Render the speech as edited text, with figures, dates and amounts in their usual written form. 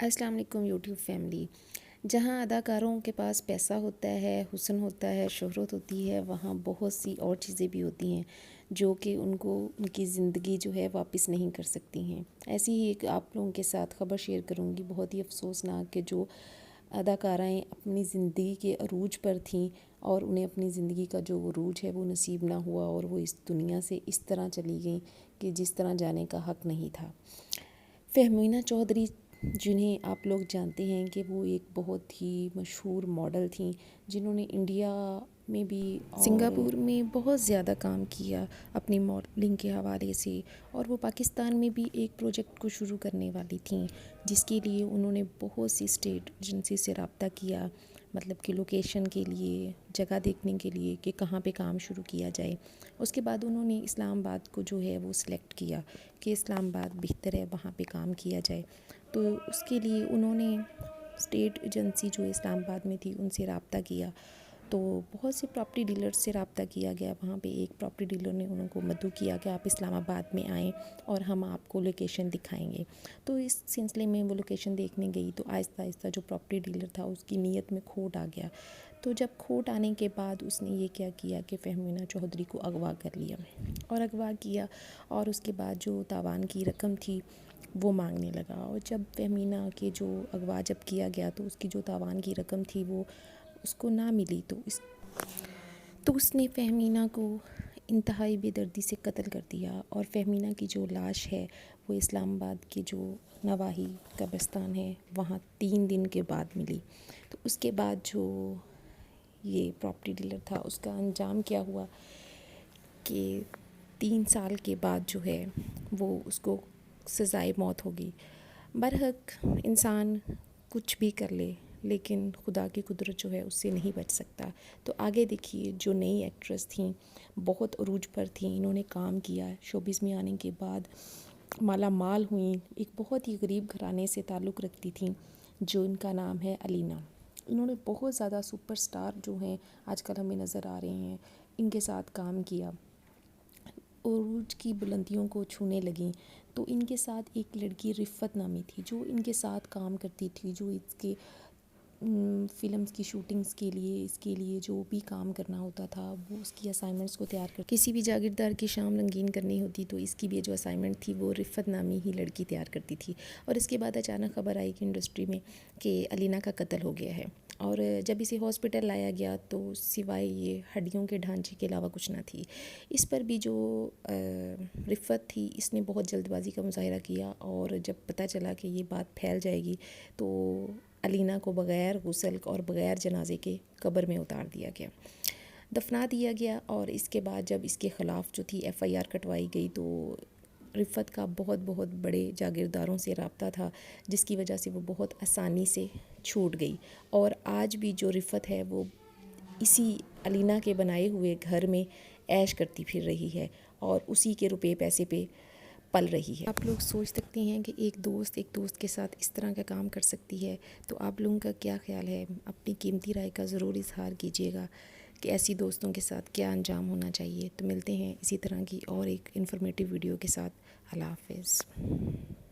अस्सलाम वालेकुम YouTube family. जहाँ अदाकारों के पास पैसा होता है, हुस्न होता है, शोहरत होती है, वहाँ बहुत सी और चीज़ें भी होती हैं जो कि उनको उनकी ज़िंदगी जो है वापस नहीं कर सकती हैं। ऐसी ही एक आप लोगों के साथ ख़बर शेयर करूँगी, बहुत ही अफसोसनाक कि जो अदाकाराएँ अपनी ज़िंदगी के अरूज पर थीं और उन्हें अपनी ज़िंदगी का जो अरूज है वो नसीब ना हुआ और वो इस दुनिया से इस तरह चली गईं कि जिस तरह जाने का हक़ नहीं था। फ़हमीना चौधरी, जिन्हें आप लोग जानते हैं कि वो एक बहुत ही मशहूर मॉडल थीं, जिन्होंने इंडिया में भी सिंगापुर में बहुत ज़्यादा काम किया अपनी मॉडलिंग के हवाले से, और वो पाकिस्तान में भी एक प्रोजेक्ट को शुरू करने वाली थीं, जिसके लिए उन्होंने बहुत सी स्टेट एजेंसी से रब्ता किया, मतलब कि लोकेशन के लिए, जगह देखने के लिए कि कहाँ पे काम शुरू किया जाए। उसके बाद उन्होंने इस्लामाबाद को जो है वो सिलेक्ट किया कि इस्लामाबाद बेहतर है, वहाँ पे काम किया जाए। तो उसके लिए उन्होंने स्टेट एजेंसी जो इस्लामाबाद में थी उनसे रब्ता किया। तो बहुत से प्रॉपर्टी डीलर्स से रब्ता किया गया। वहाँ पे एक प्रॉपर्टी डीलर ने उनको मदऊ किया कि आप इस्लामाबाद में आएँ और हम आपको लोकेशन दिखाएंगे। तो इस सिलसिले में वो लोकेशन देखने गई तो आहिस्ता आहिस्ता जो प्रॉपर्टी डीलर था उसकी नीयत में खोट आ गया। तो जब खोट आने के बाद उसने ये क्या किया कि फ़हमीना चौधरी को अगवा कर लिया और अगवा किया, और उसके बाद जो तावान की रकम थी वो मांगने लगा। और जब फ़हमीना के जो अगवा जब किया गया तो उसकी जो तावान की रकम थी वो उसको ना मिली, तो उसने फ़हमीना को इंतहाई बेदर्दी से कत्ल कर दिया। और फ़हमीना की जो लाश है वो इस्लामाबाद के जो नवाही कब्रिस्तान है वहाँ 3 दिन के बाद मिली। तो उसके बाद जो ये प्रॉपर्टी डीलर था उसका अंजाम क्या हुआ कि 3 साल के बाद जो है वो उसको सज़ाए मौत होगी। बरहक इंसान कुछ भी कर ले लेकिन खुदा की कुदरत जो है उससे नहीं बच सकता। तो आगे देखिए, जो नई एक्ट्रेस थीं बहुत अरूज पर थीं, इन्होंने काम किया, शोबिज़ में आने के बाद माला माल हुई, एक बहुत ही गरीब घराने से ताल्लुक़ रखती थीं जो इनका नाम है अलीना। इन्होंने बहुत ज़्यादा सुपरस्टार जो हैं आजकल हमें नज़र आ रहे हैं इनके साथ काम किया, उरूज की बुलंदियों को छूने लगीं। तो इनके साथ एक लड़की रिफ़त नामी थी जो इनके साथ काम करती थी, जो इसके फ़िल्म्स की शूटिंग्स के लिए, इसके लिए जो भी काम करना होता था वो उसकी असाइनमेंट्स को तैयार कर, किसी भी जागीरदार की शाम रंगीन करनी होती तो इसकी भी जो असाइनमेंट थी वो रिफ़त नामी ही लड़की तैयार करती थी। और इसके बाद अचानक ख़बर आई कि इंडस्ट्री में कि अलीना का कत्ल हो गया है। और जब इसे हॉस्पिटल लाया गया तो सिवाय ये हड्डियों के ढांचे के अलावा कुछ ना थी। इस पर भी जो रिफ़त थी इसने बहुत जल्दबाजी का मुज़ाहिरा किया, और जब पता चला कि ये बात फैल जाएगी तो अलीना को बग़ैर गुस्ल और बग़ैर जनाजे के कब्र में उतार दिया गया, दफना दिया गया। और इसके बाद जब इसके ख़िलाफ़ जो थी FIR कटवाई गई तो रिफ़त का बहुत बहुत बड़े जागीरदारों से रब्ता था जिसकी वजह से वो बहुत आसानी से छूट गई। और आज भी जो रिफ़त है वो इसी अलीना के बनाए हुए घर में ऐश करती फिर रही है और उसी के रुपए पैसे पे पल रही है। आप लोग सोच सकते हैं कि एक दोस्त के साथ इस तरह का काम कर सकती है, तो आप लोगों का क्या ख्याल है? अपनी कीमती राय का ज़रूर इज़हार कीजिएगा कि ऐसी दोस्तों के साथ क्या अंजाम होना चाहिए। तो मिलते हैं इसी तरह की और एक इन्फॉर्मेटिव वीडियो के साथ। अल्लाह हाफ़िज़।